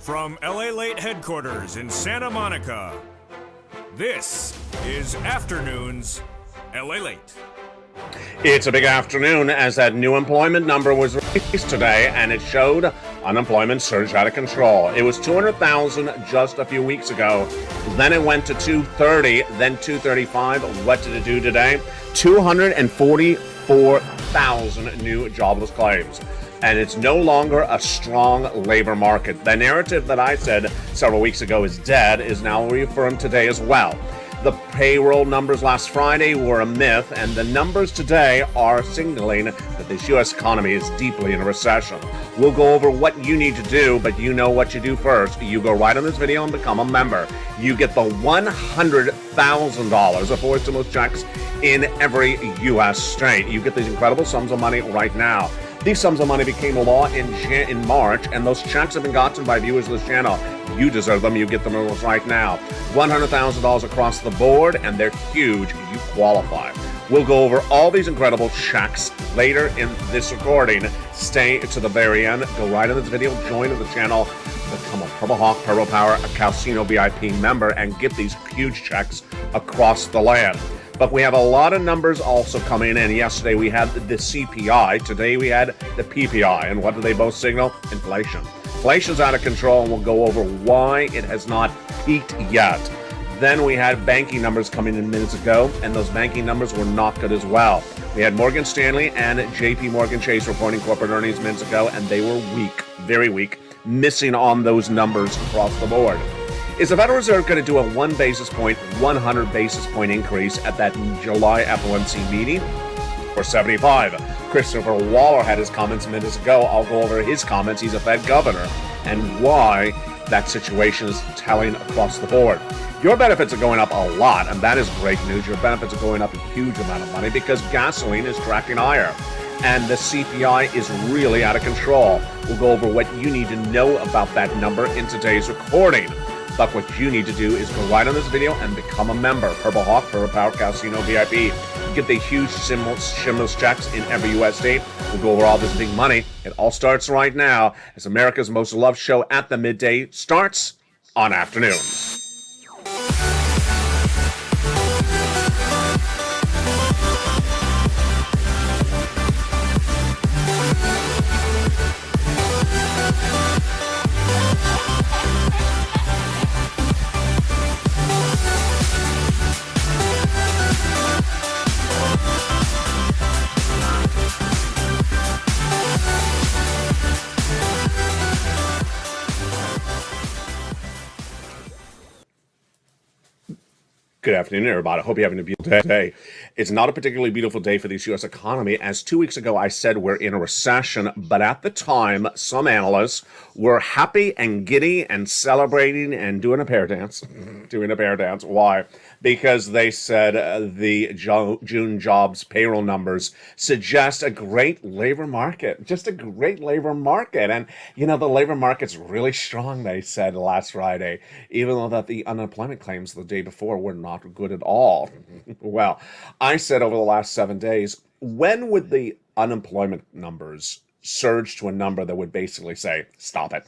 From LALATE headquarters in Santa Monica, this is Afternoons LALATE. It's a big afternoon as that new employment number was released today, and it showed unemployment surged out of control. It was 200,000 just a few weeks ago. Then it went to 230, then 235. What did it do today? 244,000 new jobless claims. And it's no longer a strong labor market. The narrative that I said several weeks ago is dead is now reaffirmed today as well. The payroll numbers last Friday were a myth, and the numbers today are signaling that the U.S. economy is deeply in a recession. We'll go over what you need to do, but you know what you do first. You go right on this video and become a member. You get the $100,000 of four stimulus checks in every U.S. state. You get these incredible sums of money right now. These sums of money became a law in March, and those checks have been gotten by viewers of this channel. You deserve them. You get them right now. $100,000 across the board, and they're huge. You qualify. We'll go over all these incredible checks later in this recording. Stay to the very end. Go right in this video. Join the channel. Become a Purple Hawk, Purple Power, a Casino VIP member, and get these huge checks across the land. But we have a lot of numbers also coming in. Yesterday we had the CPI. Today we had the PPI. And what do they both signal? Inflation. Inflation's out of control, and we'll go over why it has not peaked yet. Then we had banking numbers coming in minutes ago, and those banking numbers were not good as well. We had Morgan Stanley and JP Morgan Chase reporting corporate earnings minutes ago, and they were weak, very weak, missing on those numbers across the board. Is the Federal Reserve going to do a 1 basis point, 100 basis point increase at that July FOMC meeting? Or 75? Christopher Waller had his comments minutes ago. I'll go over his comments. He's a Fed governor, and why that situation is telling across the board. Your benefits are going up a lot, and that is great news. Your benefits are going up a huge amount of money because gasoline is tracking higher. And the CPI is really out of control. We'll go over what you need to know about that number in today's recording. But what you need to do is go right on this video and become a member. Purple Hawk, Purple Power, Casino VIP. Get the huge stimulus checks in every U.S. state. We'll go over all this big money. It all starts right now as America's most loved show at the midday starts on Afternoons. Good afternoon, everybody. I hope you're having a beautiful day. It's not a particularly beautiful day for the U.S. economy. As 2 weeks ago, I said we're in a recession, but at the time, some analysts were happy and giddy and celebrating and doing a pear dance. Why? Because they said the June jobs payroll numbers suggest a great labor market, just a great labor market. And, you know, the labor market's really strong, they said last Friday, even though that the unemployment claims the day before were not good at all. Well, I said over the last 7 days, when would the unemployment numbers surge to a number that would basically say, stop it.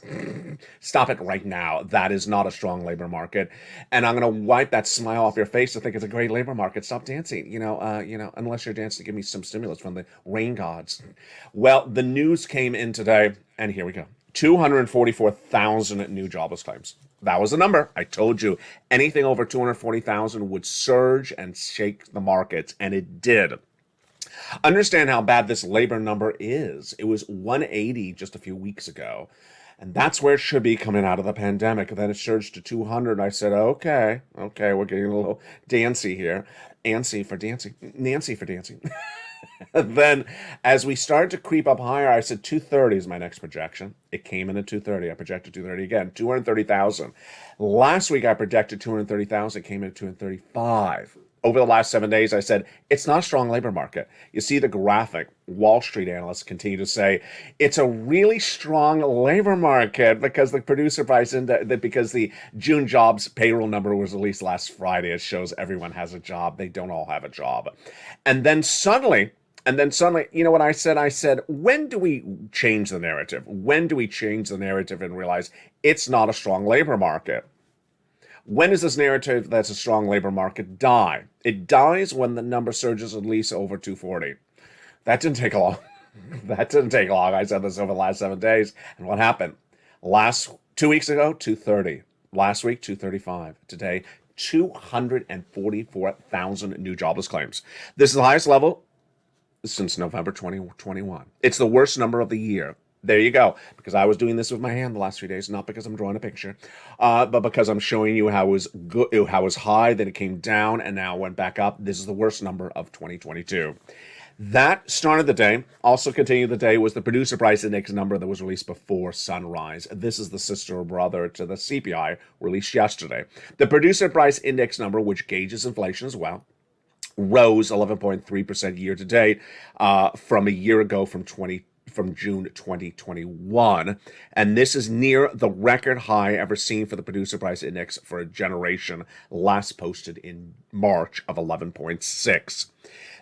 Stop it right now. That is not a strong labor market. And I'm going to wipe that smile off your face to think it's a great labor market. Stop dancing. Unless you're dancing to give me some stimulus from the rain gods. Well, the news came in today, and here we go. 244,000 new jobless claims. That was the number. I told you anything over 240,000 would surge and shake the markets, and it did. Understand how bad this labor number is. It was 180 just a few weeks ago, and that's where it should be coming out of the pandemic. And then it surged to 200. I said, okay, we're getting a little dancy here. Nancy for dancing. Then as we started to creep up higher, I said 230 is my next projection. It came in at 230. I projected 230 again, 230,000. Last week I projected 230,000. It came in at 235. Over the last 7 days, I said, it's not a strong labor market. You see the graphic. Wall Street analysts continue to say it's a really strong labor market because the producer price index, because the June jobs payroll number was released last Friday. It shows everyone has a job. They don't all have a job. And then suddenly, And then suddenly, you know what I said? I said, when do we change the narrative? When do we change the narrative and realize it's not a strong labor market? When does this narrative that's a strong labor market die? It dies when the number surges at least over 240. That didn't take long. That didn't take long. I said this over the last 7 days. And what happened? 2 weeks ago, 230. Last week, 235. Today, 244,000 new jobless claims. This is the highest level since November 2021. It's the worst number of the year. There you go. Because I was doing this with my hand the last few days, not because I'm drawing a picture, but because I'm showing you how it was good, how it was high, then it came down, and now went back up. This is the worst number of 2022. That started the day. Also continued the day was the producer price index number that was released before sunrise. This is the sister or brother to the CPI released yesterday. The producer price index number, which gauges inflation as well, rose 11.3% year to date from a year ago from June 2021. And this is near the record high ever seen for the producer price index for a generation, last posted in March of 11.6.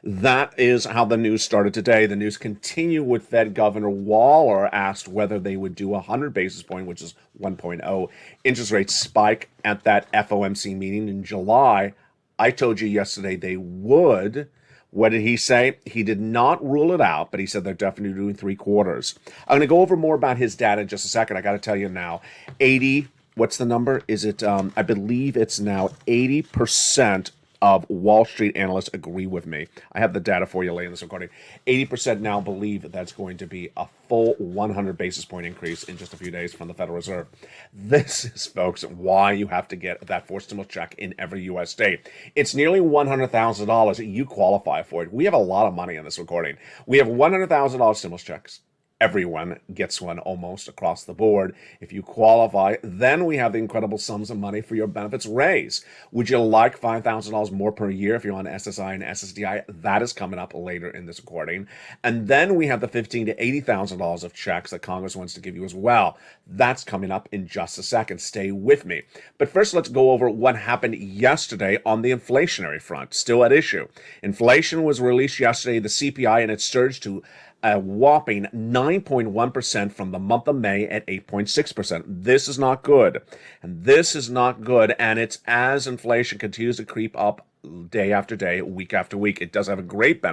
That is how the news started today. The news continued with Fed Governor Waller asked whether they would do a 100 basis point, which is 1.0 interest rate spike at that FOMC meeting in July. I told you yesterday they would. What did he say? He did not rule it out, but he said they're definitely doing 3/4. I'm going to go over more about his data in just a second. I got to tell you now, 80, what's the number? Is it, I believe it's now 80% of Wall Street analysts agree with me. I have the data for you later in this recording. 80% now believe that's going to be a full 100 basis point increase in just a few days from the Federal Reserve. This is, folks, why you have to get that forced stimulus check in every U.S. state. It's nearly $100,000. You qualify for it. We have a lot of money in this recording. We have $100,000 stimulus checks. Everyone gets one almost across the board. If you qualify, then we have the incredible sums of money for your benefits raise. Would you like $5,000 more per year if you're on SSI and SSDI? That is coming up later in this recording. And then we have the $15,000 to $80,000 of checks that Congress wants to give you as well. That's coming up in just a second. Stay with me. But first, let's go over what happened yesterday on the inflationary front. Still at issue. Inflation was released yesterday, the CPI, and it surged to a whopping 9.1% from the month of May at 8.6%. This is not good. And this is not good. And it's as inflation continues to creep up day after day, week after week. It does have a great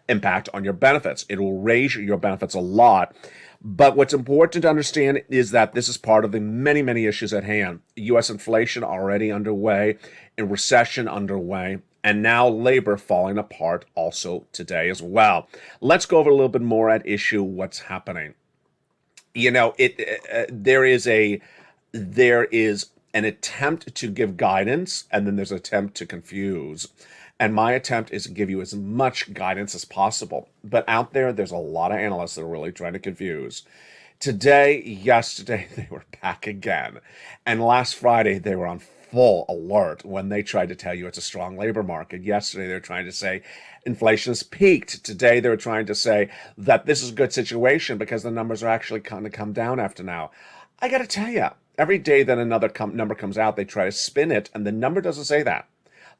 impact on your benefits. It will raise your benefits a lot. But what's important to understand is that this is part of the many, many issues at hand. U.S. inflation already underway, a recession underway, and now labor falling apart also today as well. Let's go over a little bit more at issue what's happening. You know, there is an attempt to give guidance, and then there's an attempt to confuse. And my attempt is to give you as much guidance as possible. But out there's a lot of analysts that are really trying to confuse. Yesterday, they were back again. And last Friday, they were on full alert when they tried to tell you it's a strong labor market. Yesterday, they're trying to say inflation has peaked. Today, they're trying to say that this is a good situation because the numbers are actually going to come down after now. I got to tell you, every day that another number comes out, they try to spin it, and the number doesn't say that.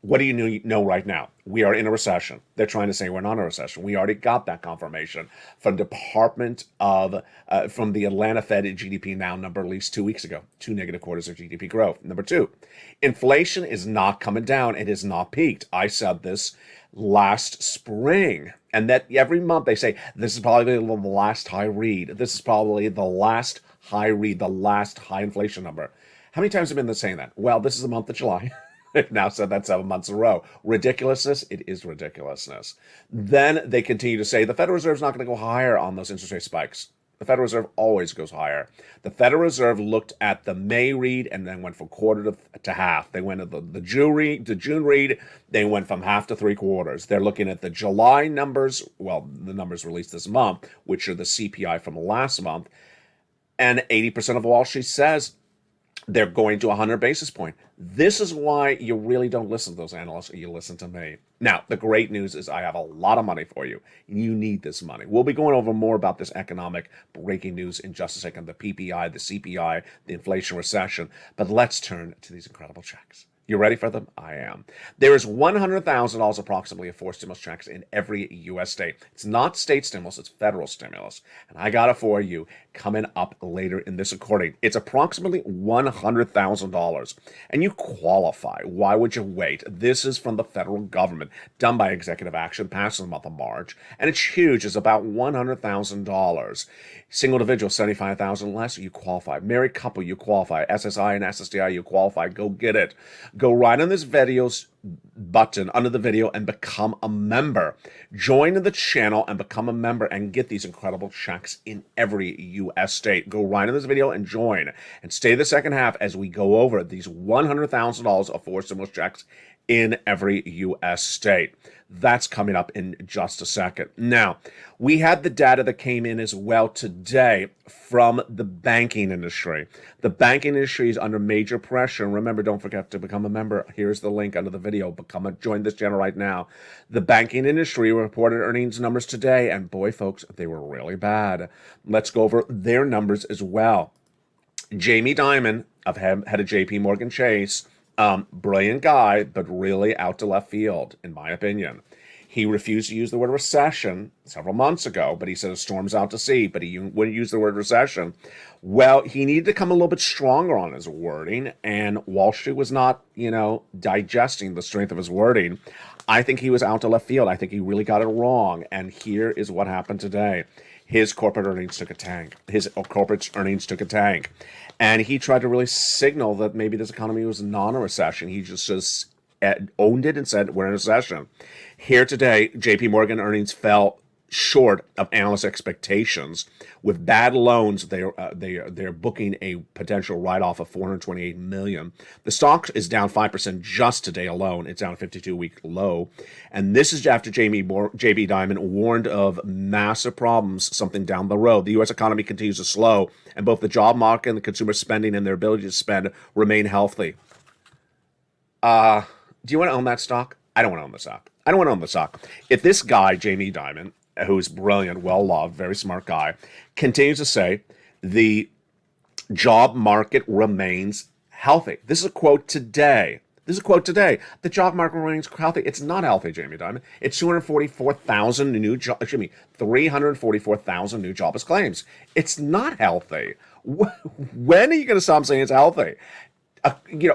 What do you know right now? We are in a recession. They're trying to say we're not in a recession. We already got that confirmation from from the Atlanta Fed GDP Now number released 2 weeks ago. 2 negative quarters of GDP growth. Number two, inflation is not coming down. It has not peaked. I said this last spring. And that every month they say, this is probably the last high read. This is probably the last high read, the last high inflation number. How many times have been saying that? Well, this is the month of July. They've now said that 7 months in a row. Ridiculousness? It is ridiculousness. Then they continue to say the Federal Reserve is not going to go higher on those interest rate spikes. The Federal Reserve always goes higher. The Federal Reserve looked at the May read and then went from quarter to half. They went at the June read. They went from half to 3/4. They're looking at the July numbers, well, the numbers released this month, which are the CPI from last month. And 80% of Wall Street says they're going to 100 basis point. This is why you really don't listen to those analysts, or you listen to me. Now, the great news is I have a lot of money for you. You need this money. We'll be going over more about this economic breaking news in just a second, the PPI, the CPI, the inflation recession. But let's turn to these incredible checks. You ready for them? I am. There is $100,000 approximately of forced stimulus checks in every U.S. state. It's not state stimulus, it's federal stimulus. And I got it for you coming up later in this recording. It's approximately $100,000. And you qualify. Why would you wait? This is from the federal government, done by executive action, passed in the month of March. And it's huge. It's about $100,000. Single individual, $75,000 less, you qualify. Married couple, you qualify. SSI and SSDI, you qualify. Go get it. Go right on this video's button under the video and become a member. Join the channel and become a member and get these incredible checks in every U.S. state. Go right on this video and join. And stay the second half as we go over these $100,000 of forced stimulus checks in every U.S. state. That's coming up in just a second. Now, we had the data that came in as well today from the banking industry. The banking industry is under major pressure. And remember, don't forget to become a member. Here's the link under the video. Join this channel right now. The banking industry reported earnings numbers today, and boy, folks, they were really bad. Let's go over their numbers as well. Jamie Dimon, head of JP Morgan Chase, brilliant guy, but really out to left field, in my opinion. He refused to use the word recession several months ago, but he said a storm's out to sea, but he wouldn't use the word recession. Well, he needed to come a little bit stronger on his wording, and Wall Street was not, digesting the strength of his wording. I think he was out to left field. I think he really got it wrong, and here is what happened today. His corporate earnings took a tank. And he tried to really signal that maybe this economy was not a recession. He just owned it and said, we're in a recession. Here today, JP Morgan earnings fell short of analyst expectations. With bad loans, they're booking a potential write-off of $428 million. The stock is down 5% just today alone. It's down a 52-week low. And this is after JP Dimon warned of massive problems something down the road. The U.S. economy continues to slow, and both the job market and the consumer spending and their ability to spend remain healthy. Do you want to own that stock? I don't want to own the stock. I don't want to own the stock. If this guy, Jamie Dimon, who's brilliant, well-loved, very smart guy, continues to say the job market remains healthy. This is a quote today. The job market remains healthy. It's not healthy, Jamie Dimon. It's 344,000 new jobless claims. It's not healthy. When are you going to stop saying it's healthy?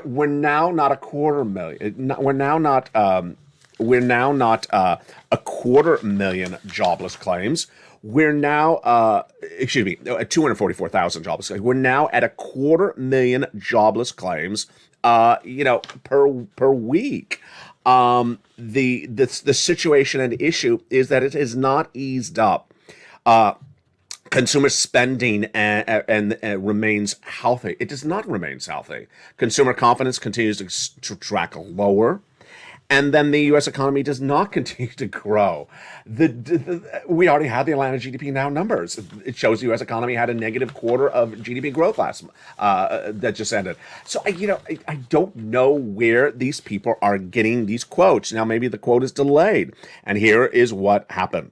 We're now not a quarter million. We're now not a 250,000 jobless claims. We're now, 244,000 jobless claims. We're now at 250,000 jobless claims, per week. The situation and issue is that it has not eased up. Consumer spending and remains healthy. It does not remain healthy. Consumer confidence continues to track lower. And then the U.S. economy does not continue to grow. We already have the Atlanta GDP now numbers. It shows the U.S. economy had a negative quarter of GDP growth that just ended. So, I don't know where these people are getting these quotes. Now, maybe the quote is delayed. And here is what happened.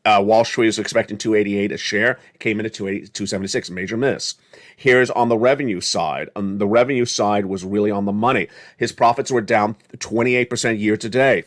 Wall Street was expecting 288 a share, came in at 276, major miss. Here's on the revenue side. The revenue side was really on the money. His profits were down 28% year to date.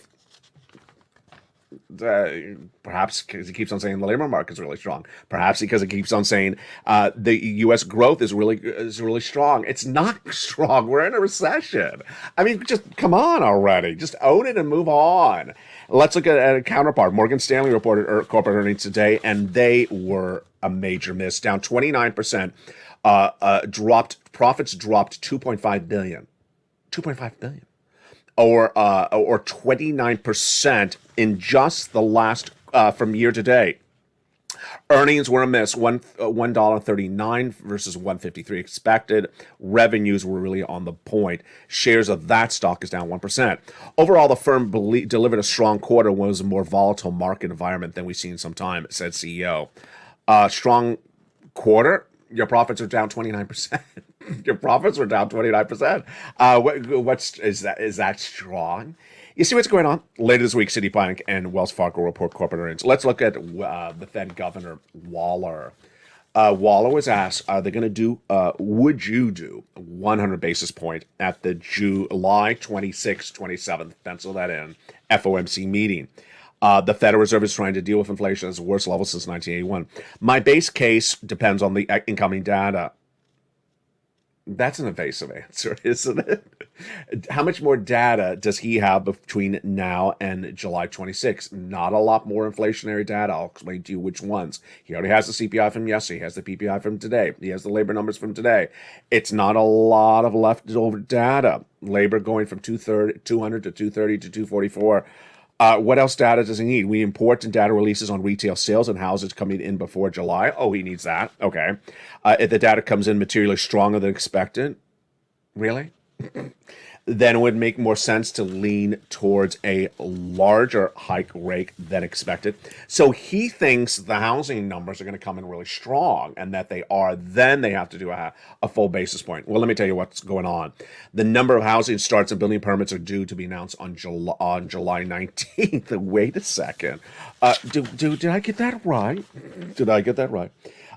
Perhaps because he keeps on saying the labor market is really strong. Perhaps because he keeps on saying the U.S. growth is really strong. It's not strong. We're in a recession. I mean, just come on already. Just own it and move on. Let's look at a counterpart. Morgan Stanley reported corporate earnings today, and they were a major miss, down 29%. Profits dropped 2.5 billion. 2.5 billion. Or 29% in just the last from year to date. Earnings were a miss, $1.39 versus $1.53 expected. Revenues were really on the point. Shares of that stock is down 1%. Overall, the firm delivered a strong quarter when it was a more volatile market environment than we've seen in some time, said CEO. Strong quarter, your profits are down 29%. Your profits were down 29%. Is that strong? You see what's going on? Later this week, Citibank and Wells Fargo report corporate earnings. Let's look at the Fed Governor Waller. Waller was asked, are they going to do, would you do 100 basis point at the July 26th, 27th, pencil that in, FOMC meeting? The Federal Reserve is trying to deal with inflation at its worst level since 1981. My base case depends on the incoming data. That's an evasive answer, isn't it? How much more data does he have between now and July 26th? Not a lot more inflationary data. I'll explain to you which ones. He already has the CPI from yesterday. He has the PPI from today. He has the labor numbers from today. It's not a lot of leftover data. Labor going from 200 to 230 to 244. What else data does he need? We important data releases on retail sales and houses coming in before July. Oh, he needs that. Okay. If the data comes in materially stronger than expected, really? Then it would make more sense to lean towards a larger hike rate than expected. So he thinks the housing numbers are going to come in really strong, and that they are. Then they have to do a full basis point. Well, let me tell you what's going on. The number of housing starts and building permits are due to be announced on July 19th. Wait a second. Did I get that right? Did I get that right?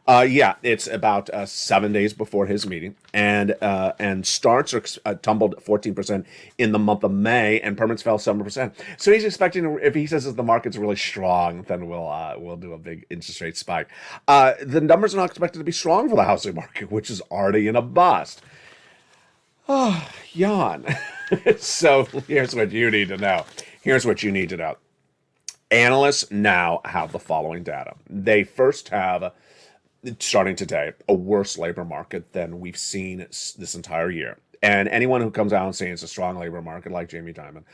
Yeah, it's about 7 days before his meeting, and starts are tumbled 14% in the month of May, and permits fell 7%. So he's expecting, if he says that the market's really strong, then we'll do a big interest rate spike. The numbers are not expected to be strong for the housing market, which is already in a bust. Oh, yawn. So here's what you need to know. Here's what you need to know. Analysts now have the following data. They first have, starting today, a worse labor market than we've seen this entire year. And anyone who comes out and saying it's a strong labor market, like Jamie Dimon,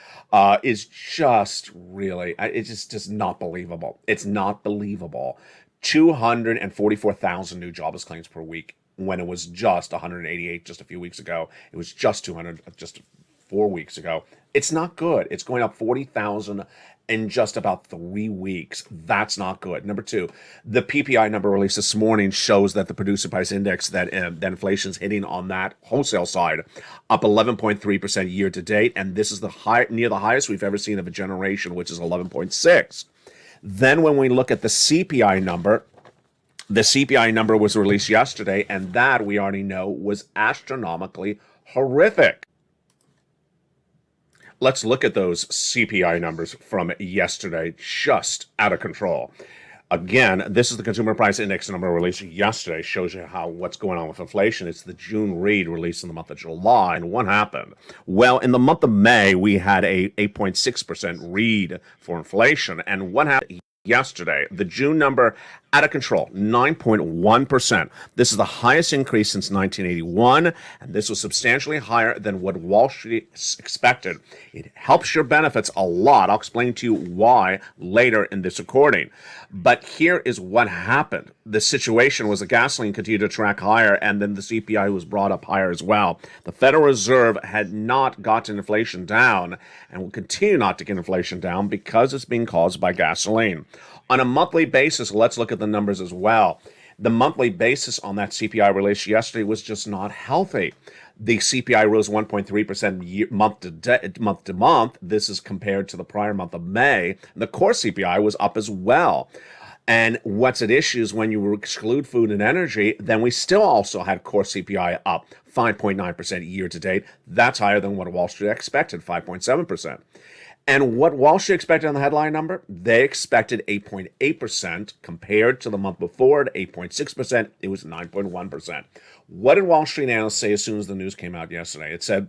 is just really, it's just not believable. It's not believable. 244,000 new jobless claims per week when it was just 188 just a few weeks ago. It was just 200 just 4 weeks ago. It's not good. It's going up 40,000 in just about 3 weeks. That's not good. Number two, the PPI number released this morning shows that the producer price index, that inflation's hitting on that wholesale side, up 11.3% year to date, and this is near the highest we've ever seen of a generation, which is 11.6. Then when we look at the CPI number was released yesterday, and that we already know was astronomically horrific. Let's look at those CPI numbers from yesterday, just out of control. Again, this is the Consumer Price Index number released yesterday. Shows you what's going on with inflation. It's the June read released in the month of July. And what happened? Well, in the month of May, we had a 8.6% read for inflation. And what happened yesterday? The June number, out of control, 9.1%. This is the highest increase since 1981, and this was substantially higher than what Wall Street expected. It helps your benefits a lot. I'll explain to you why later in this recording. But here is what happened. The situation was the gasoline continued to track higher, and then the CPI was brought up higher as well. The Federal Reserve had not gotten inflation down and will continue not to get inflation down because it's being caused by gasoline. On a monthly basis, let's look at the numbers as well. The monthly basis on that CPI release yesterday was just not healthy. The CPI rose 1.3% month to month. This is compared to the prior month of May. The core CPI was up as well. And what's at issue is when you exclude food and energy, then we still also had core CPI up 5.9% year to date. That's higher than what Wall Street expected, 5.7%. And what Wall Street expected on the headline number? They expected 8.8% compared to the month before at 8.6%. It was 9.1%. What did Wall Street analysts say as soon as the news came out yesterday? It said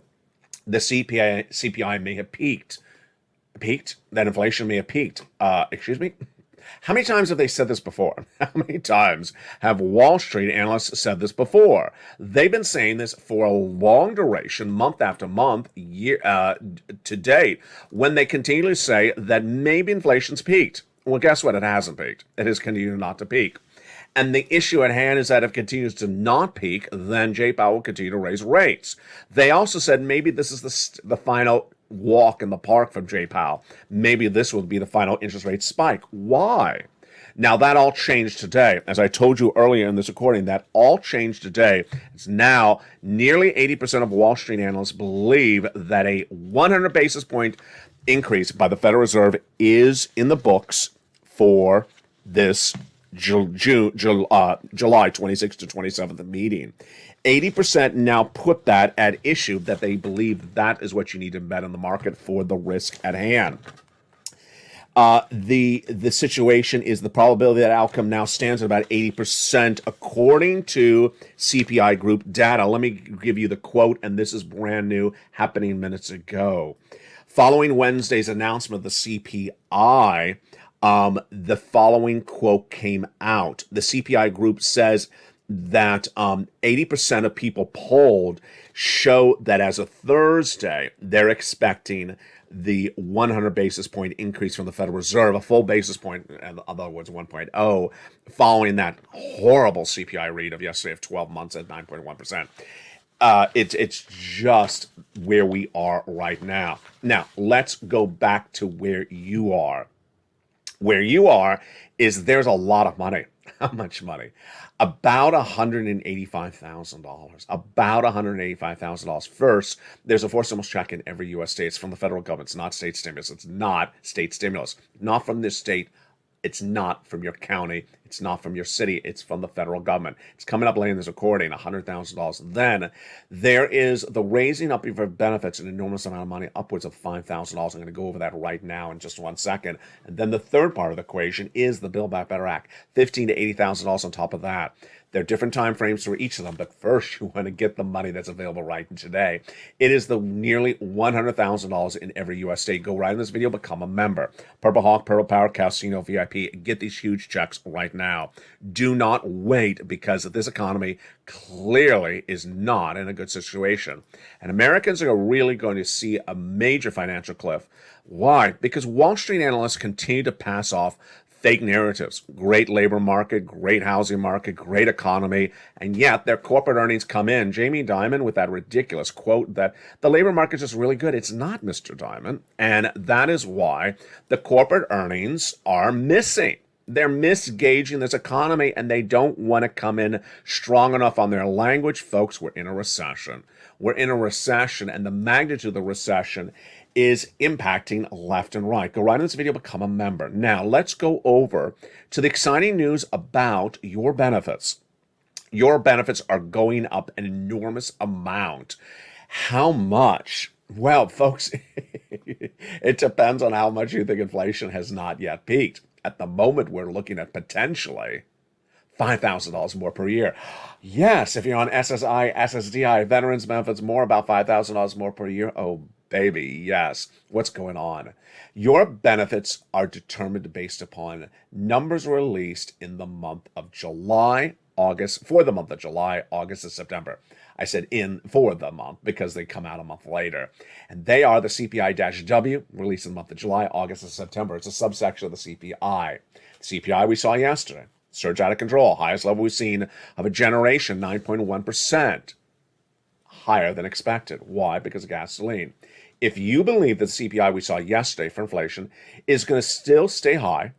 the CPI may have peaked. Peaked? That inflation may have peaked. Excuse me? How many times have they said this before? How many times have Wall Street analysts said this before? They've been saying this for a long duration, month after month, year to date, when they continually say that maybe inflation's peaked. Well, guess what? It hasn't peaked. It has continued not to peak. And the issue at hand is that if it continues to not peak, then Jay Powell will continue to raise rates. They also said maybe this is the final walk in the park from Jay Powell. Maybe this will be the final interest rate spike. Why? Now, that all changed today. As I told you earlier in this recording, that all changed today. It's now nearly 80% of Wall Street analysts believe that a 100 basis point increase by the Federal Reserve is in the books for this July 26th to 27th meeting. 80% now put that at issue, that they believe that is what you need to bet on the market for the risk at hand. The situation is the probability that outcome now stands at about 80% according to CPI Group data. Let me give you the quote, and this is brand new, happening minutes ago. Following Wednesday's announcement of the CPI, the following quote came out. The CPI Group says that 80% of people polled show that as of Thursday, they're expecting the 100 basis point increase from the Federal Reserve, a full basis point, in other words, 1.0, following that horrible CPI read of yesterday of 12 months at 9.1%. It's just where we are right now. Now, let's go back to where you are. Where you are is there's a lot of money. How much money? About $185,000. About $185,000. First, there's a forced stimulus check in every U.S. state. It's from the federal government. It's not state stimulus. It's not state stimulus. Not from this state. It's not from your county. It's not from your city. It's from the federal government. It's coming up later in this recording, $100,000. Then there is the raising up of your benefits, an enormous amount of money, upwards of $5,000. I'm going to go over that right now in just 1 second. And then the third part of the equation is the Build Back Better Act, $15,000 to $80,000 on top of that. There are different time frames for each of them, but first you want to get the money that's available right today. It is the nearly $100,000 in every U.S. state. Go right in this video, become a member. Purple Hawk, Purple Power, Casino VIP. Get these huge checks right now. Do not wait, because this economy clearly is not in a good situation. And Americans are really going to see a major financial cliff. Why? Because Wall Street analysts continue to pass off fake narratives. Great labor market, great housing market, great economy, and yet their corporate earnings come in. Jamie Dimon with that ridiculous quote that the labor market is just really good. It's not, Mr. Dimon, and that is why the corporate earnings are missing. They're misgauging this economy, and they don't want to come in strong enough on their language. Folks, we're in a recession. We're in a recession, and the magnitude of the recession is impacting left and right. Go right in this video, become a member. Now, let's go over to the exciting news about your benefits. Your benefits are going up an enormous amount. How much? Well, folks, it depends on how much you think inflation has not yet peaked. At the moment, we're looking at potentially $5,000 more per year. Yes, if you're on SSI, SSDI, veterans benefits, more, about $5,000 more per year. Oh, baby, yes. What's going on? Your benefits are determined based upon numbers released in the month of July, August, for the month of July, August, and September. I said for the month because they come out a month later. And they are the CPI-W, released in the month of July, August, and September. It's a subsection of the CPI. The CPI we saw yesterday, surge out of control, highest level we've seen of a generation, 9.1%. Higher than expected. Why? Because of gasoline. If you believe that the CPI we saw yesterday for inflation is going to still stay high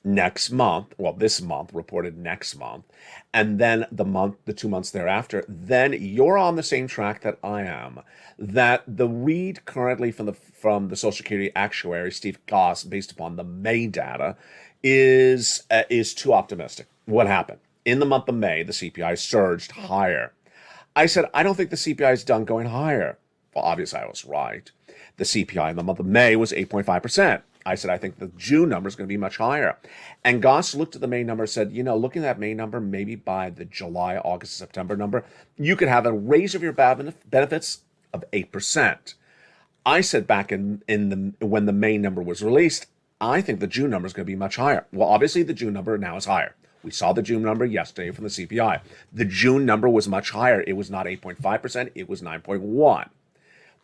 next month, well, this month, reported next month, and then the 2 months thereafter, then you're on the same track that I am. That the read currently from the Social Security actuary, Steve Goss, based upon the May data, is too optimistic. What happened? In the month of May, the CPI surged higher. I said, I don't think the CPI is done going higher. Well, obviously, I was right. The CPI in the month of May was 8.5%. I said, I think the June number is going to be much higher. And Goss looked at the May number and said, looking at that May number, maybe by the July, August, September number, you could have a raise of your benefits of 8%. I said back when the May number was released, I think the June number is going to be much higher. Well, obviously, the June number now is higher. We saw the June number yesterday from the CPI. The June number was much higher. It was not 8.5%. It was 9.1%.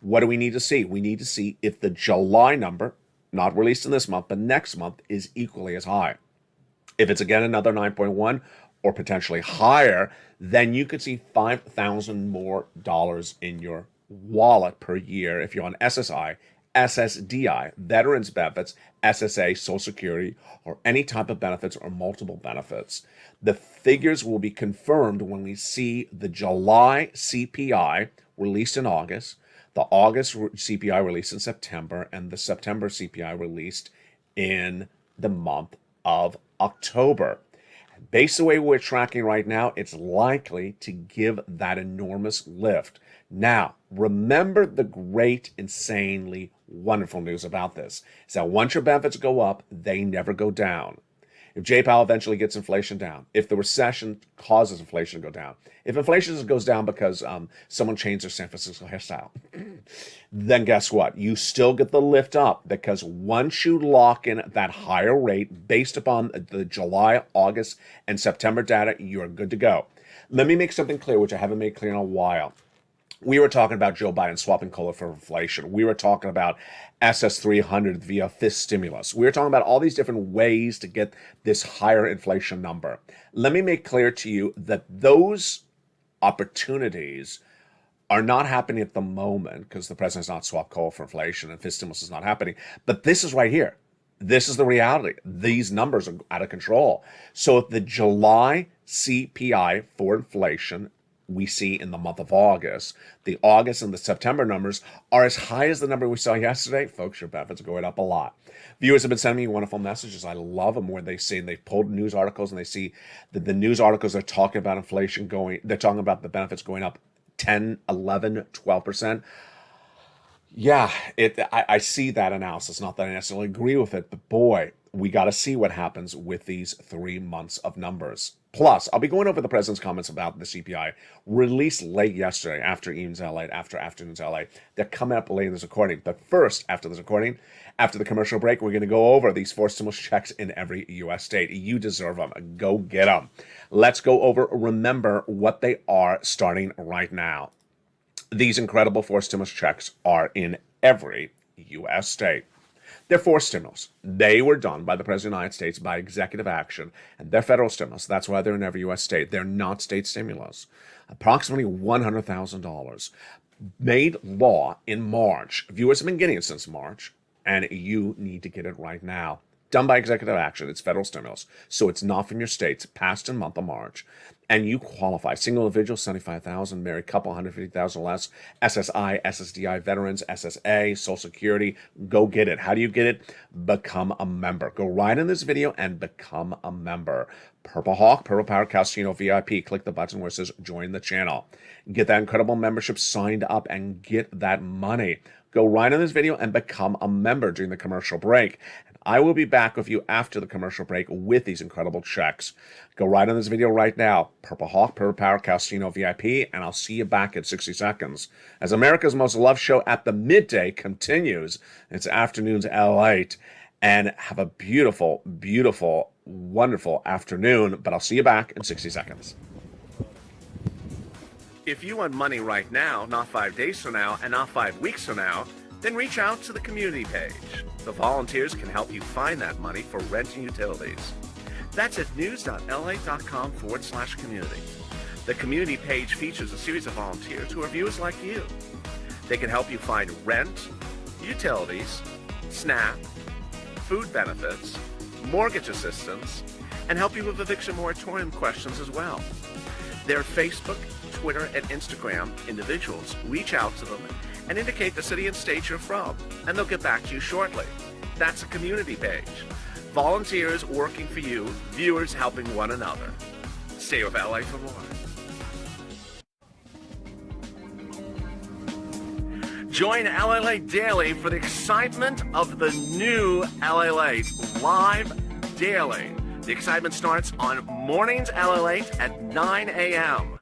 What do we need to see? We need to see if the July number, not released in this month, but next month, is equally as high. If it's again another 9.1 or potentially higher, then you could see $5,000 more in your wallet per year if you're on SSI, SSDI, veterans benefits, SSA, Social Security, or any type of benefits or multiple benefits. The figures will be confirmed when we see the July CPI released in August, the August CPI released in September, and the September CPI released in the month of October. Based on the way we're tracking right now, it's likely to give that enormous lift. Now, remember the great, insanely wonderful news about this is that once your benefits go up, they never go down. If J. Powell eventually gets inflation down, if the recession causes inflation to go down, if inflation goes down because someone changed their San Francisco hairstyle, then guess what? You still get the lift up, because once you lock in that higher rate based upon the July, August, and September data, you're good to go. Let me make something clear, which I haven't made clear in a while. We were talking about Joe Biden swapping COLA for inflation. We were talking about SS300 via fifth stimulus. We were talking about all these different ways to get this higher inflation number. Let me make clear to you that those opportunities are not happening at the moment because the president's not swapped COLA for inflation and fifth stimulus is not happening. But this is right here. This is the reality. These numbers are out of control. So if the July CPI for inflation we see in the month of August, the August and the September numbers are as high as the number we saw yesterday, folks, your benefits are going up a lot. Viewers have been sending me wonderful messages. I love them where they say they've pulled news articles and they see that the news articles are talking about inflation they're talking about the benefits going up 10, 11, 12%. Yeah, I see that analysis. Not that I necessarily agree with it, but boy, we got to see what happens with these 3 months of numbers. Plus, I'll be going over the president's comments about the CPI released late yesterday after Even's LA, after Afternoon's LA. They're coming up late in this recording. But first, after this recording, after the commercial break, we're going to go over these 4 stimulus checks in every U.S. state. You deserve them. Go get them. Let's go over, remember what they are starting right now. These incredible 4 stimulus checks are in every U.S. state. They're 4 stimulus. They were done by the President of the United States by executive action, and they're federal stimulus. That's why they're in every U.S. state. They're not state stimulus. Approximately $100,000. Made law in March. Viewers have been getting it since March, and you need to get it right now. Done by executive action. It's federal stimulus. So it's not from your states. Passed in month of March. And you qualify. Single individual, $75,000. Married couple, $150,000 less. SSI, SSDI, veterans, SSA, Social Security. Go get it. How do you get it? Become a member. Go right in this video and become a member. Purple Hawk, Purple Power Casino VIP. Click the button where it says join the channel. Get that incredible membership signed up and get that money. Go right in this video and become a member during the commercial break. I will be back with you after the commercial break with these incredible checks. Go right on this video right now. Purple Hawk, Purple Power Casino VIP, and I'll see you back in 60 seconds. As America's most loved show at the midday continues, it's Afternoons LALATE, and have a beautiful, beautiful, wonderful afternoon, but I'll see you back in 60 seconds. If you want money right now, not 5 days from now, and not 5 weeks from now, then reach out to the community page. The volunteers can help you find that money for rent and utilities. That's at news.la.com/community. The community page features a series of volunteers who are viewers like you. They can help you find rent, utilities, SNAP, food benefits, mortgage assistance, and help you with eviction moratorium questions as well. Their Facebook, Twitter, and Instagram individuals reach out to them and indicate the city and state you're from, and they'll get back to you shortly. That's a community page. Volunteers working for you, viewers helping one another. Stay with LA for more. Join LALATE Daily for the excitement of the new LALATE live daily. The excitement starts on mornings LALATE at 9 a.m.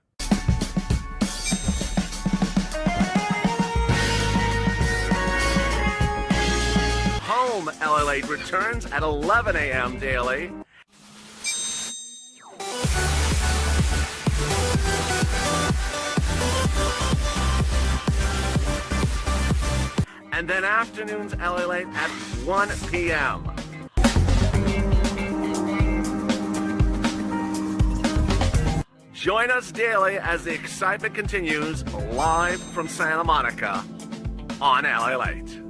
Home LALATE returns at 11 a.m. daily. And then Afternoons LALATE at 1 p.m. Join us daily as the excitement continues live from Santa Monica on LALATE.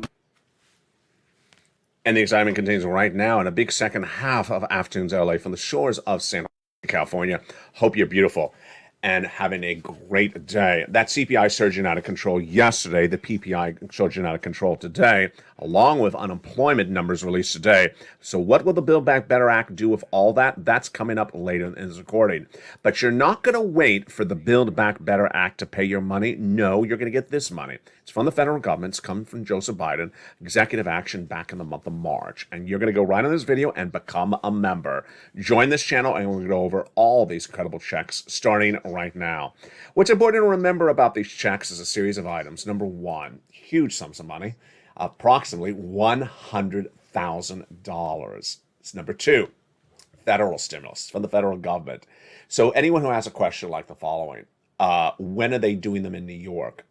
And the excitement continues right now in a big second half of Afternoons LA from the shores of Santa Monica, California. Hope you're beautiful. and having a great day. That CPI surging out of control yesterday, the PPI surging out of control today, along with unemployment numbers released today. So what will the Build Back Better Act do with all that? That's coming up later in this recording. But you're not going to wait for the Build Back Better Act to pay your money. No, you're going to get this money. It's from the federal government. It's coming from Joseph Biden, executive action back in the month of March. And you're going to go right on this video and become a member. Join this channel and we're going to go over all these incredible checks starting right now. What's important to remember about these checks is a series of items. Number one, huge sums of money, approximately $100,000. Number two, federal stimulus from the federal government. So anyone who has a question like the following, when are they doing them in New York?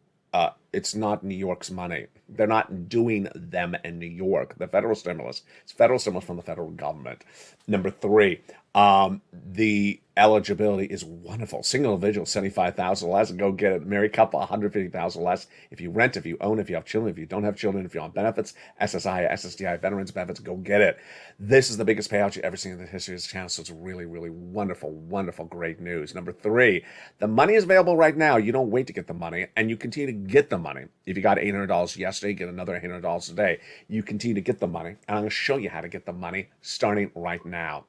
It's not New York's money. They're not doing them in New York. The federal stimulus. It's federal stimulus from the federal government. Number three, the eligibility is wonderful. Single individual, $75,000 less, go get it. Married couple, $150,000 less. If you rent, if you own, if you have children, if you don't have children, if you're on benefits, SSI, SSDI, veterans benefits, go get it. This is the biggest payout you've ever seen in the history of this channel, so it's really, really wonderful, wonderful, great news. Number three, the money is available right now. You don't wait to get the money, and you continue to get the money. If you got $800 yesterday, get another $800 today. You continue to get the money, and I'm going to show you how to get the money starting right now.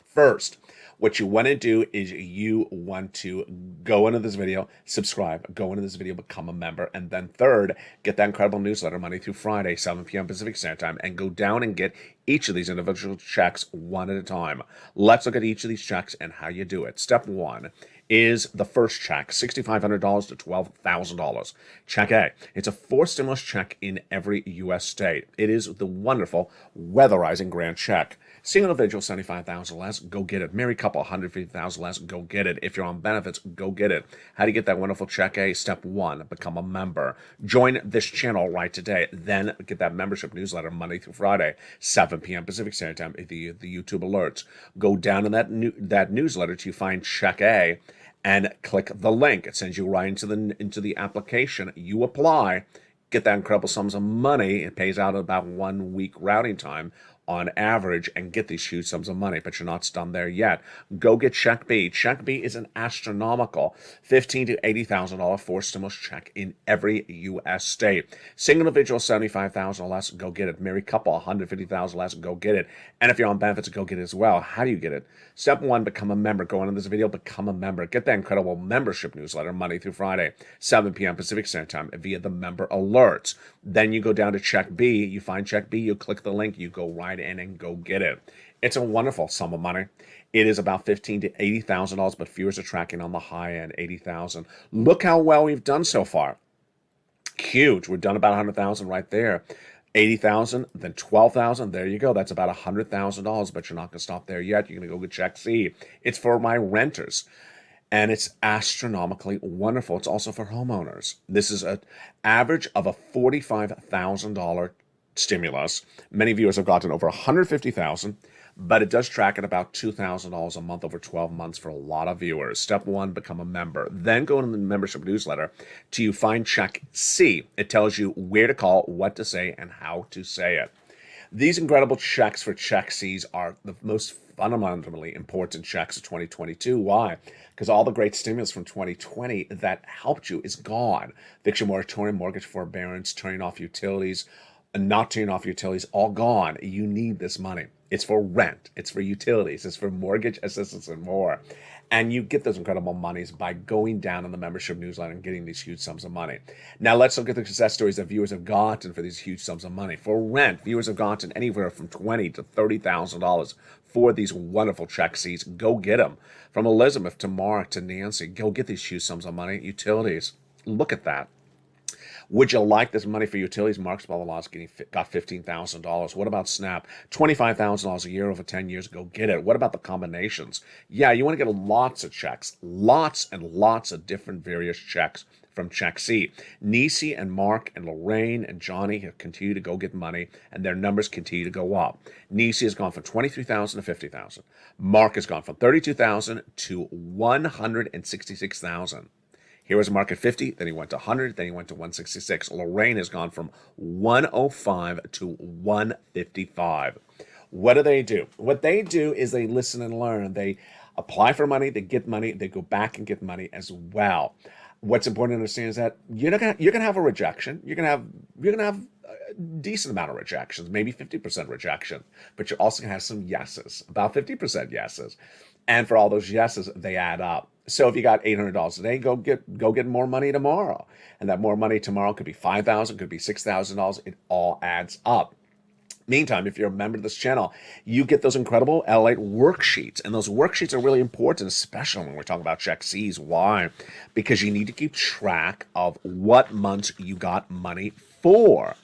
First, what you want to do is you want to go into this video, subscribe, go into this video, become a member, and then third, get that incredible newsletter Monday through Friday, 7 p.m. Pacific Standard Time, and go down and get each of these individual checks one at a time. Let's look at each of these checks and how you do it. Step one is the first check, $6,500 to $12,000. Check A. It's a forced stimulus check in every U.S. state. It is the wonderful weatherizing grant check. Single individual, $75,000 less, go get it. Married couple, $150,000 less, go get it. If you're on benefits, go get it. How do you get that wonderful check A? Step one, become a member. Join this channel right today. Then get that membership newsletter Monday through Friday, 7 p.m. Pacific Standard Time, the YouTube alerts. Go down in that newsletter till you find check A and click the link. It sends you right into the application. You apply, get that incredible sums of money. It pays out about 1 week routing time on average, and get these huge sums of money, but you're not done there yet. Go get check B. Check B is an astronomical $15,000 to $80,000 forced stimulus check in every U.S. state. Single individual, $75,000 less, go get it. Married couple, $150,000 less, go get it. And if you're on benefits, go get it as well. How do you get it? Step one, become a member. Go into this video, become a member. Get that incredible membership newsletter Monday through Friday, 7 p.m. Pacific Standard Time via the member alerts. Then you go down to check B. You find check B, you click the link, you go right in and go get it. It's a wonderful sum of money. It is about $15,000 to $80,000, but viewers are tracking on the high end, $80,000. Look how well we've done so far. Huge. We've done about $100,000 right there. $80,000, then $12,000. There you go. That's about $100,000, but you're not going to stop there yet. You're going to go get check C. It's for my renters, and it's astronomically wonderful. It's also for homeowners. This is an average of a $45,000 stimulus. Many viewers have gotten over $150,000, but it does track at about $2,000 a month over 12 months for a lot of viewers. Step one, become a member. Then go into the membership newsletter till you find check C. It tells you where to call, what to say, and how to say it. These incredible checks for check C's are the most fundamentally important checks of 2022. Why? Because all the great stimulus from 2020 that helped you is gone. Eviction moratorium, mortgage forbearance, turning off utilities, and not turning off utilities, all gone. You need this money. It's for rent. It's for utilities. It's for mortgage assistance and more. And you get those incredible monies by going down in the membership newsletter and getting these huge sums of money. Now let's look at the success stories that viewers have gotten for these huge sums of money. For rent, viewers have gotten anywhere from $20,000 to $30,000 for these wonderful check C's. Go get them. From Elizabeth to Mark to Nancy, go get these huge sums of money. Utilities, look at that. Would you like this money for utilities? Mark's got $15,000. What about SNAP? $25,000 a year over 10 years. Go get it. What about the combinations? Yeah, you want to get lots of checks. Lots and lots of different various checks from check C. Nisi and Mark and Lorraine and Johnny have continued to go get money, and their numbers continue to go up. Nisi has gone from $23,000 to $50,000. Mark has gone from $32,000 to $166,000. Here was Mark at 50, then he went to 100, then he went to 166. Lorraine has gone from 105 to 155. What do? What they do is they listen and learn. They apply for money, they get money, they go back and get money as well. What's important to understand is that you're gonna have a rejection. You're gonna have a decent amount of rejections, maybe 50% rejection, but you're also gonna have some yeses, about 50% yeses. And for all those yeses, they add up. So if you got $800 today, go get more money tomorrow. And that more money tomorrow could be $5,000, could be $6,000. It all adds up. Meantime, if you're a member of this channel, you get those incredible LALATE worksheets. And those worksheets are really important, especially when we're talking about check C's. Why? Because you need to keep track of what months you got money for.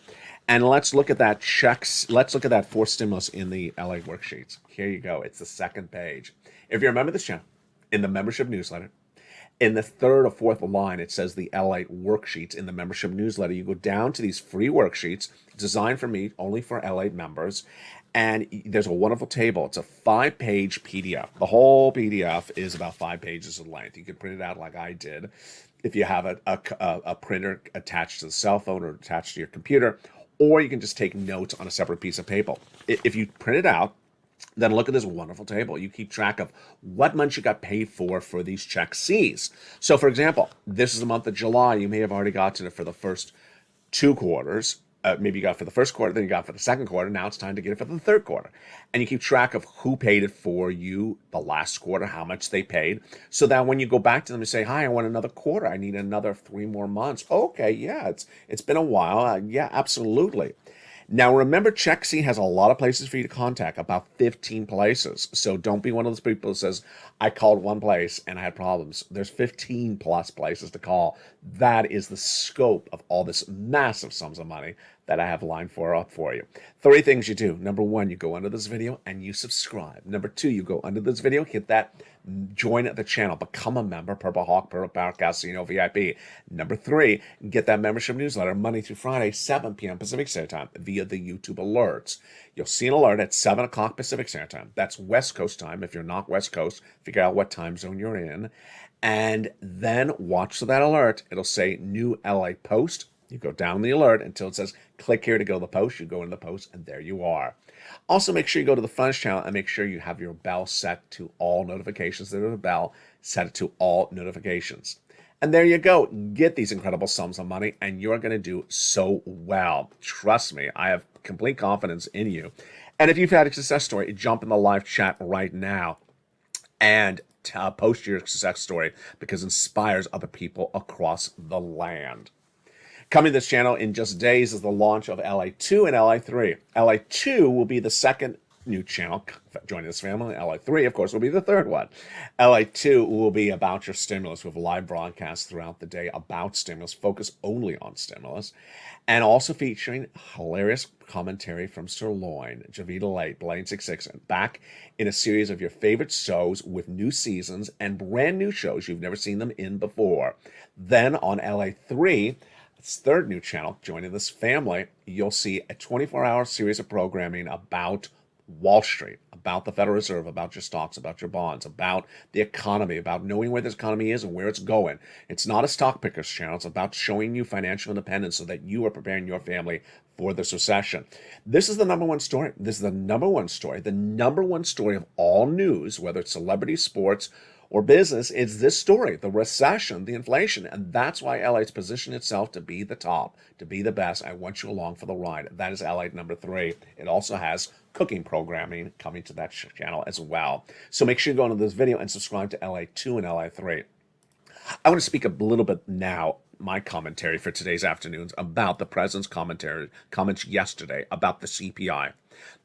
And let's look at that checks. Let's look at that for stimulus in the LALATE worksheets. Here you go. It's the second page. If you're a member of this channel, in the membership newsletter, in the third or fourth line, it says the LALATE worksheets in the membership newsletter. You go down to these free worksheets designed for me, only for LALATE members. And there's a wonderful table. It's a 5-page PDF. The whole PDF is about 5 pages in length. You can print it out like I did. If you have a printer attached to the cell phone or attached to your computer, or you can just take notes on a separate piece of paper. If you print it out, then look at this wonderful table. You keep track of what months you got paid for these check C's. So, for example, this is the month of July. You may have already gotten it for the first 2 quarters. Maybe you got it for the first quarter, then you got it for the second quarter. Now it's time to get it for the third quarter. And you keep track of who paid it for you the last quarter, how much they paid, so that when you go back to them and say, hi, I want another quarter. I need another 3 more months. Okay, yeah, it's been a while. Yeah, absolutely. Now, remember, CheckC has a lot of places for you to contact, about 15 places. So don't be one of those people who says, I called one place and I had problems. There's 15 plus places to call. That is the scope of all this massive sums of money that I have lined up for you. 3 things you do. Number 1, you go under this video and you subscribe. Number 2, you go under this video, hit that join the channel, become a member, Purple Hawk, Purple Power Casino VIP. Number 3, get that membership newsletter Monday through Friday, 7 p.m. Pacific Standard Time via the YouTube alerts. You'll see an alert at 7 o'clock Pacific Standard Time. That's West Coast time. If you're not West Coast, figure out what time zone you're in. And then watch for that alert. It'll say new LA post. You go down the alert until it says click here to go to the post. You go into the post and there you are. Also, make sure you go to the Funds channel and make sure you have your bell set to all notifications. There's a bell, set it to all notifications. And there you go. Get these incredible sums of money and you're going to do so well. Trust me, I have complete confidence in you. And if you've had a success story, jump in the live chat right now and post your success story because it inspires other people across the land. Coming to this channel in just days is the launch of LA2 and LA3. LA2 will be the second new channel joining this family. LA3, of course, will be the third one. LA2 will be about your stimulus with live broadcasts throughout the day about stimulus, focus only on stimulus, and also featuring hilarious commentary from Sirloin, Javita Late, Blaine66, and back in a series of your favorite shows with new seasons and brand new shows you've never seen them in before. Then on LA3, its third new channel, joining this family, you'll see a 24-hour series of programming about Wall Street, about the Federal Reserve, about your stocks, about your bonds, about the economy, about knowing where this economy is and where it's going. It's not a stock pickers channel. It's about showing you financial independence so that you are preparing your family for this recession. This is the number one story. This is the number one story. The number one story of all news, whether it's celebrity, sports, or business, is this story, the recession, the inflation. And that's why LA's positioned itself to be the top, to be the best. I want you along for the ride. That is LA number 3. It also has cooking programming coming to that channel as well. So make sure you go into this video and subscribe to LA2 and LA3. I want to speak a little bit now, my commentary for today's afternoons about the president's comments yesterday about the CPI.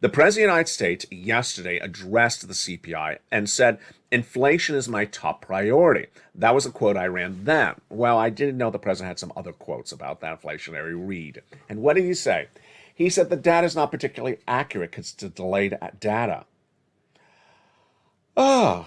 The President of the United States yesterday addressed the CPI and said, inflation is my top priority. That was a quote I ran then. Well, I didn't know the president had some other quotes about that inflationary read. And what did he say? He said the data is not particularly accurate because it's delayed data. Oh,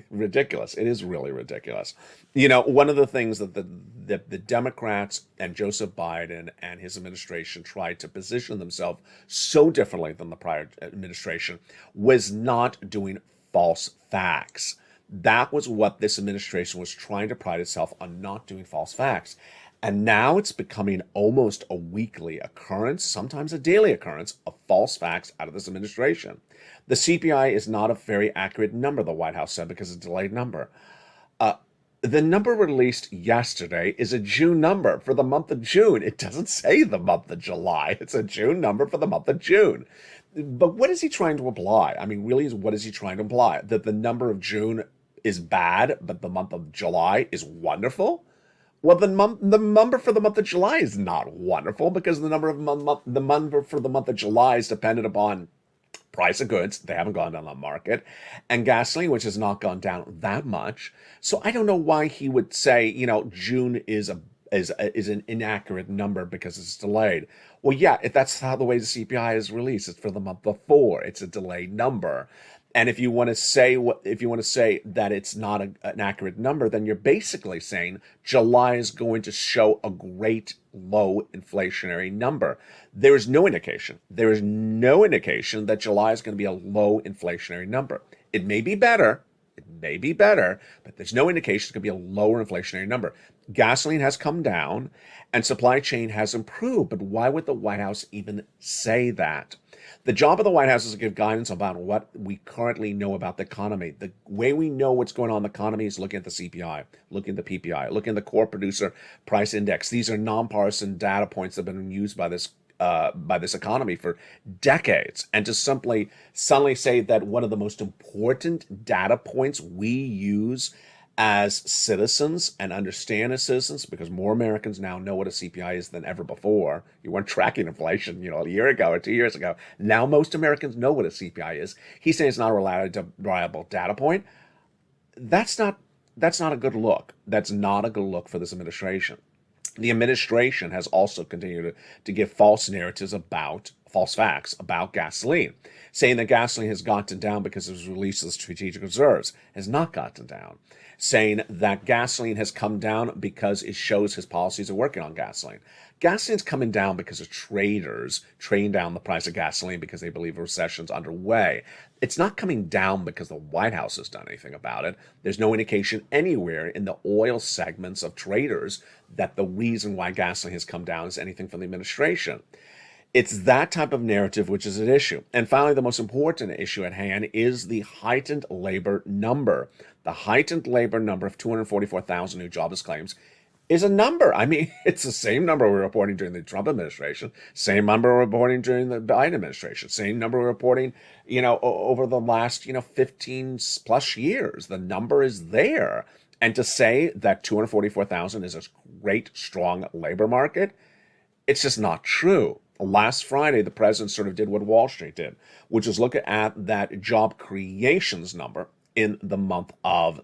ridiculous. It is really ridiculous. You know, one of the things that the Democrats and Joseph Biden and his administration tried to position themselves so differently than the prior administration was not doing false facts. That was what this administration was trying to pride itself on, not doing false facts. And now it's becoming almost a weekly occurrence, sometimes a daily occurrence, of false facts out of this administration. The CPI is not a very accurate number, the White House said, because it's a delayed number. The number released yesterday is a June number for the month of June. It doesn't say the month of July. It's a June number for the month of June. But what is he trying to imply? I mean, really, what is he trying to imply? That the number of June is bad, but the month of July is wonderful? Well, the number for the month of July is not wonderful because the number for the month of July is dependent upon price of goods. They haven't gone down on the market, and gasoline, which has not gone down that much. So I don't know why he would say, June is an inaccurate number because it's delayed. Well, yeah, if that's how the way the CPI is released, it's for the month before. It's a delayed number. And if you want to say that it's not an accurate number, then you're basically saying July is going to show a great low inflationary number. There is no indication. There is no indication that July is going to be a low inflationary number. It may be better. It may be better, but there's no indication it's going to be a lower inflationary number. Gasoline has come down and supply chain has improved, but why would the White House even say that? The job of the White House is to give guidance about what we currently know about the economy. The way we know what's going on in the economy is looking at the CPI, looking at the PPI, looking at the core producer price index. These are nonpartisan data points that have been used by this economy for decades. And to suddenly say that one of the most important data points we use as citizens and understand as citizens, because more Americans now know what a CPI is than ever before. You weren't tracking inflation, a year ago or 2 years ago. Now most Americans know what a CPI is. He's saying it's not a reliable data point. That's not a good look. That's not a good look for this administration. The administration has also continued to give false facts about gasoline, saying that gasoline has gotten down because it was released of the strategic reserves. It has not gotten down. Saying that gasoline has come down because it shows his policies are working on gasoline. Gasoline's coming down because of traders trading down the price of gasoline because they believe a recession's underway. It's not coming down because the White House has done anything about it. There's no indication anywhere in the oil segments of traders that the reason why gasoline has come down is anything from the administration. It's that type of narrative which is at issue. And finally, the most important issue at hand is the heightened labor number. The heightened labor number of 244,000 new jobless claims is a number. I mean, it's the same number we were reporting during the Trump administration, same number we were reporting during the Biden administration, same number we were reporting, over the last, 15 plus years. The number is there. And to say that 244,000 is a great, strong labor market, it's just not true. Last Friday, the president sort of did what Wall Street did, which is look at that job creations number in the month of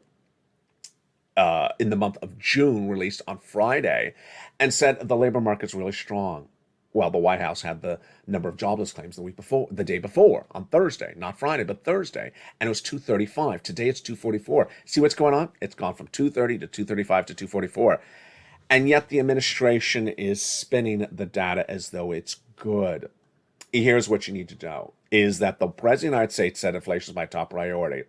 June, released on Friday, and said the labor market's really strong. Well, the White House had the number of jobless claims the day before, on Thursday, not Friday, but Thursday, and it was 235. Today it's 244. See what's going on? It's gone from 230 to 235 to 244. And yet the administration is spinning the data as though it's good. Here's what you need to know, is that the President of the United States said inflation is my top priority.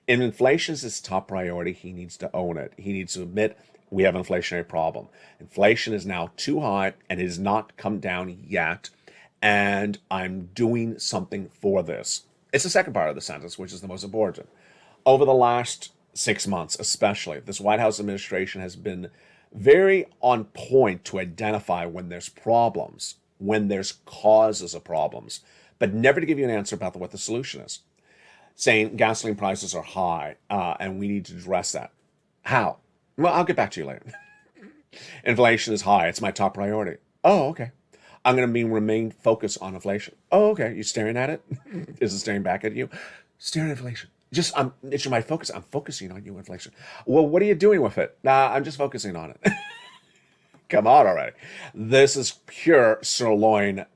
If inflation is his top priority, he needs to own it. He needs to admit we have an inflationary problem. Inflation is now too high and it has not come down yet, and I'm doing something for this. It's the second part of the sentence, which is the most important. Over the last 6 months, especially, this White House administration has been very on point to identify when there's problems, when there's causes of problems, but never to give you an answer about what the solution is. Saying gasoline prices are high and we need to address that. How? Well, I'll get back to you later. Inflation is high. It's my top priority. Oh, okay. I'm going to remain focused on inflation. Oh, okay. You staring at it? Is it staring back at you? Staring at inflation. It's my focus. I'm focusing on you, inflation. Well, what are you doing with it? I'm just focusing on it. Come on already. This is pure sirloin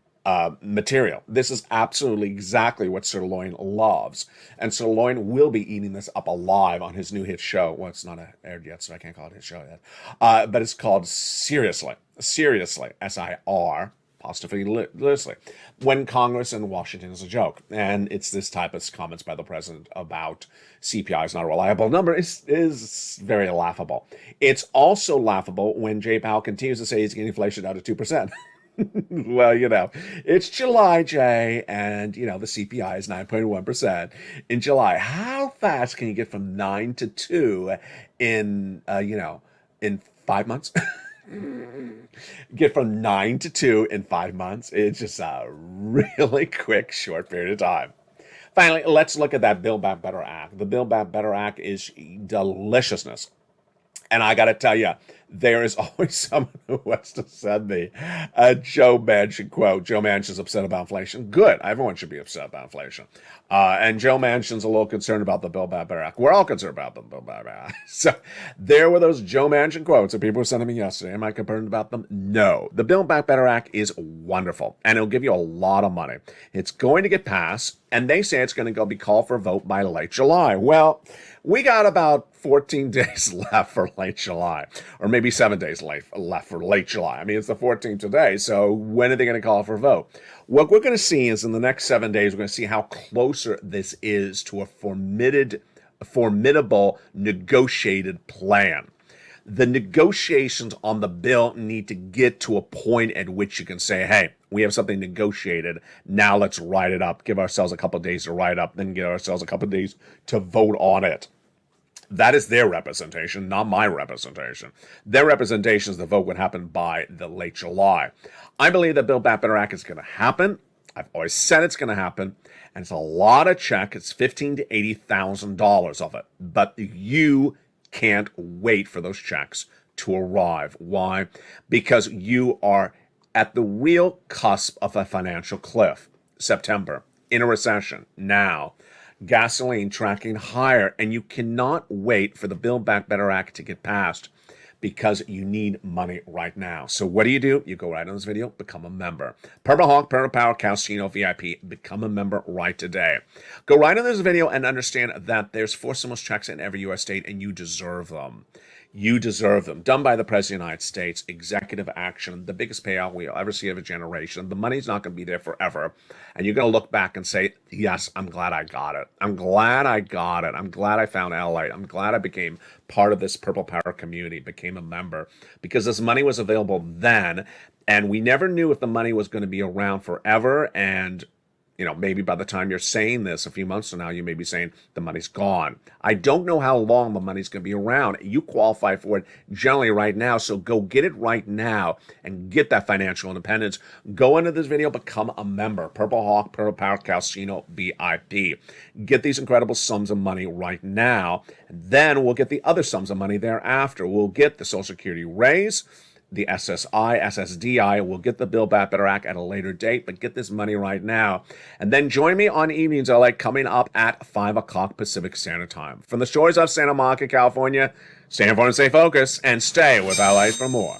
material. This is absolutely exactly what Sirloin loves. And Sirloin will be eating this up alive on his new hit show. Well, it's not aired yet, so I can't call it his show yet. But it's called Seriously, SIR. posthumously, when Congress and Washington is a joke. And it's this type of comments by the president about CPI is not a reliable number is very laughable. It's also laughable when Jay Powell continues to say he's getting inflation down to 2%. Well, it's July, Jay, and, the CPI is 9.1% in July. How fast can you get from 9 to 2 in 5 months? Get from 9 to 2 in 5 months. It's just a really quick, short period of time. Finally, let's look at that Build Back Better Act. The Build Back Better Act is deliciousness. And I got to tell you, there is always someone who wants to send me a Joe Manchin quote. Joe Manchin's upset about inflation. Good. Everyone should be upset about inflation. And Joe Manchin's a little concerned about the Build Back Better Act. We're all concerned about the Build Back Better Act. So there were those Joe Manchin quotes that people were sending me yesterday. Am I concerned about them? No. The Build Back Better Act is wonderful, and it'll give you a lot of money. It's going to get passed, and they say it's going to be called for a vote by late July. Well, we got about 14 days left for late July, or maybe 7 days left for late July. I mean, it's the 14th today, so when are they going to call for a vote? What we're going to see is in the next 7 days, we're going to see how closer this is to a formidable negotiated plan. The negotiations on the bill need to get to a point at which you can say, hey, we have something negotiated. Now let's write it up. Give ourselves a couple of days to write up, then give ourselves a couple of days to vote on it. That is their representation, not my representation. Their representation is the vote would happen by the late July. I believe that Build Back Better Act is going to happen. I've always said it's going to happen. And it's a lot of check. It's $15,000 to $80,000 of it. But you can't wait for those checks to arrive. Why? Because you are at the real cusp of a financial cliff. September, in a recession, now. Gasoline tracking higher, and you cannot wait for the Build Back Better Act to get passed because you need money right now. So what do? You go right on this video, become a member. Purple Hawk, Purple Power, Calcino VIP, become a member right today. Go right on this video and understand that there's 4 stimulus checks in every U.S. state, and you deserve them. You deserve them. Done by the President of the United States. Executive action. The biggest payout we'll ever see of a generation. The money's not going to be there forever. And you're going to look back and say, yes, I'm glad I got it. I'm glad I got it. I'm glad I found LALATE. I'm glad I became part of this Purple Power community, became a member. Because this money was available then. And we never knew if the money was going to be around forever. And maybe by the time you're saying this a few months from now, you may be saying the money's gone. I don't know how long the money's going to be around. You qualify for it generally right now, so go get it right now and get that financial independence. Go into this video, become a member. Purple Hawk, Purple Power, Calcino VIP. Get these incredible sums of money right now, and then we'll get the other sums of money thereafter. We'll get the Social Security raise, the SSI, SSDI. We'll get the Build Back Better Act at a later date, but get this money right now. And then join me on Evenings LA coming up at 5 o'clock Pacific Standard Time. From the shores of Santa Monica, California, stay informed and stay focused, and stay with LA for more.